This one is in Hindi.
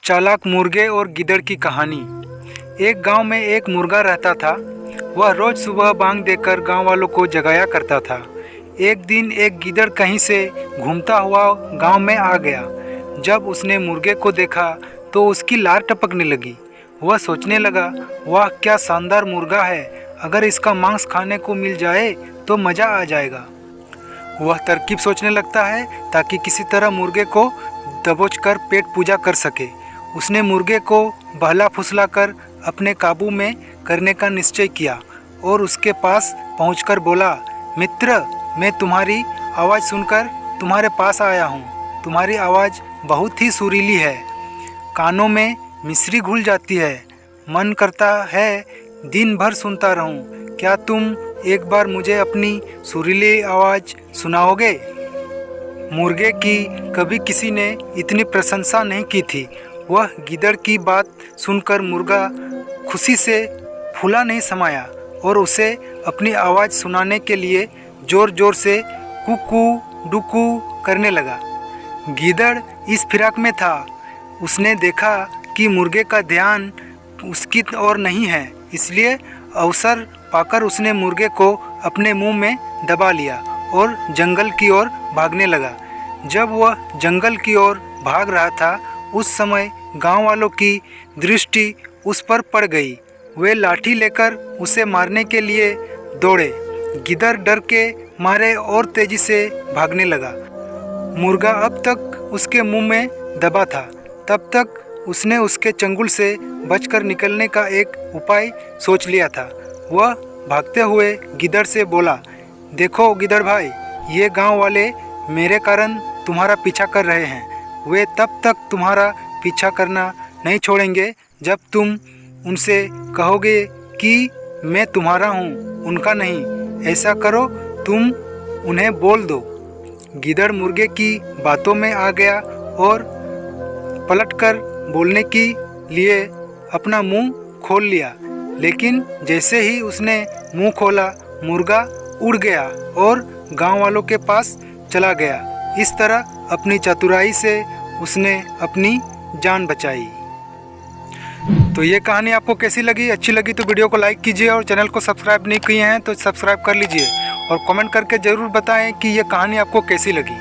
चालाक मुर्गे और गिद्ध की कहानी। एक गांव में एक मुर्गा रहता था। वह रोज़ सुबह बांग देकर गांव वालों को जगाया करता था। एक दिन एक गिद्ध कहीं से घूमता हुआ गांव में आ गया। जब उसने मुर्गे को देखा तो उसकी लार टपकने लगी। वह सोचने लगा, वाह क्या शानदार मुर्गा है, अगर इसका मांस खाने को मिल जाए तो मज़ा आ जाएगा। वह तरकीब सोचने लगता है ताकि किसी तरह मुर्गे को दबोचकर पेट पूजा कर सके। उसने मुर्गे को बहला फुसलाकर अपने काबू में करने का निश्चय किया और उसके पास पहुंचकर बोला, मित्र, मैं तुम्हारी आवाज़ सुनकर तुम्हारे पास आया हूं। तुम्हारी आवाज़ बहुत ही सुरीली है, कानों में मिश्री घुल जाती है, मन करता है दिन भर सुनता रहूं। क्या तुम एक बार मुझे अपनी सुरीली आवाज़ सुनाओगे? मुर्गे की कभी किसी ने इतनी प्रशंसा नहीं की थी। वह गिद्ध की बात सुनकर मुर्गा खुशी से फूला नहीं समाया और उसे अपनी आवाज़ सुनाने के लिए ज़ोर ज़ोर से कुकू डुकू करने लगा। गिद्ध इस फिराक में था। उसने देखा कि मुर्गे का ध्यान उसकी ओर नहीं है, इसलिए अवसर पाकर उसने मुर्गे को अपने मुंह में दबा लिया और जंगल की ओर भागने लगा। जब वह जंगल की ओर भाग रहा था, उस समय गांव वालों की दृष्टि उस पर पड़ गई। वे लाठी लेकर उसे मारने के लिए दौड़े। गिद्ध डर के मारे और तेजी से भागने लगा। मुर्गा अब तक उसके मुंह में दबा था। तब तक उसने उसके चंगुल से बचकर निकलने का एक उपाय सोच लिया था। वह भागते हुए गिद्ध से बोला, देखो गिद्ध भाई, ये गांव वाले मेरे कारण तुम्हारा पीछा कर रहे हैं। वे तब तक तुम्हारा पीछा करना नहीं छोड़ेंगे जब तुम उनसे कहोगे कि मैं तुम्हारा हूँ, उनका नहीं। ऐसा करो, तुम उन्हें बोल दो। गिद्ध मुर्गे की बातों में आ गया और पलटकर बोलने के लिए अपना मुंह खोल लिया, लेकिन जैसे ही उसने मुंह खोला, मुर्गा उड़ गया और गांव वालों के पास चला गया। इस तरह अपनी चतुराई से उसने अपनी जान बचाई। तो ये कहानी आपको कैसी लगी? अच्छी लगी तो वीडियो को लाइक कीजिए और चैनल को सब्सक्राइब नहीं किए हैं तो सब्सक्राइब कर लीजिए और कमेंट करके ज़रूर बताएं कि ये कहानी आपको कैसी लगी।